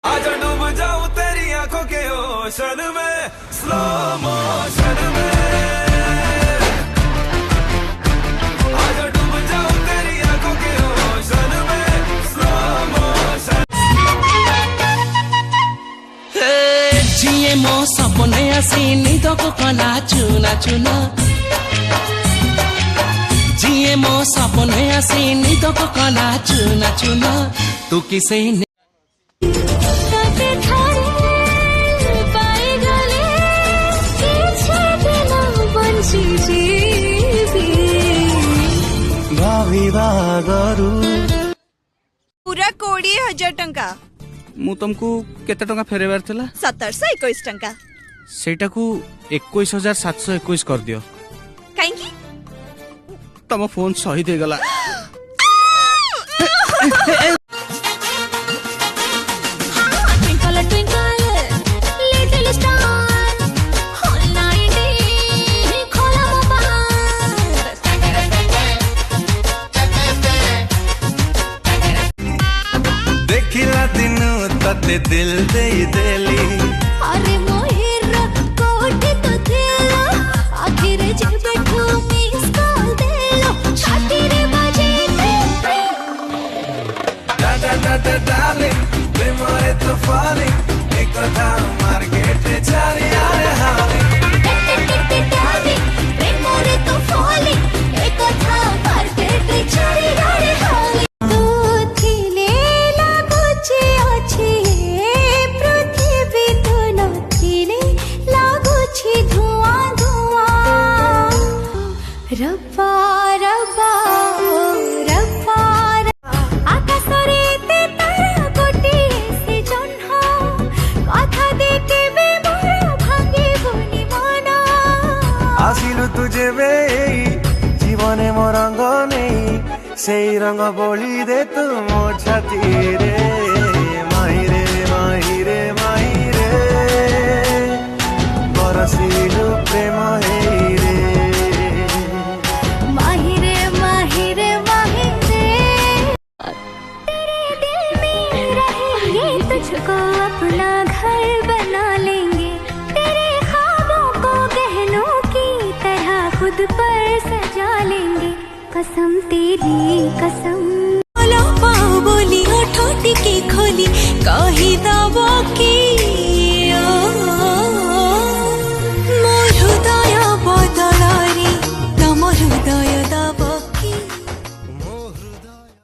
आजा डूब जाऊं तेरी आंखों के ओशन में, स्लो मोशन में। आजा डूब जाऊं तेरी आंखों के ओशन में, स्लो मोशन। जिए मो सपने आसी निद को कला चुना चुना, जिए मो सपने आसी निद को कला चुना चुना, तू किसे पूरा 20,000 टंका। मु तुमको केते टंका फेरेबार थिला? 1721 टंका। सेटा को 21,721 कर दियो। काहेकी? तम फोन सही दे गला। देखिला दिनु तते दिल दे देली, अरे मोहिर कोठी तो देला, आखिर जे बैठो मिस कॉल देलो, छाती रे बाजे दा दा दा दा डार्लिंग, प्रेमरे तो फॉलिंग, एक कथा मार्केट चारी आरे हाली। डार्लिंग प्रेमरे तो फॉलिंग, एक कथा मार्केट छाड़ी आरे हाली। तू थिले लागुची अछि पृथ्वी, तू नथिले लागुची धुआं धुआं। रब्बा रब्बा रब्बा आकाशरे ते तारा गोटे से जह्न, कथा देके बे मोर भागे बुनी मना। आसिलु तुझे बे जीवने मो रंग नहीं, सेई रंग बोली दे तू मो छाती रे, माहिरे माहिरे माहिरे, बरसिलु प्रेम हेई रे। माहिरे माहिरे माहिरे, तेरे दिल में रहेंगे, तुझको अपना घर बना लेंगे, तेरे ख्वाबों को गहनों की तरह खुद पर सजा लेंगे। कसम तेरी कसम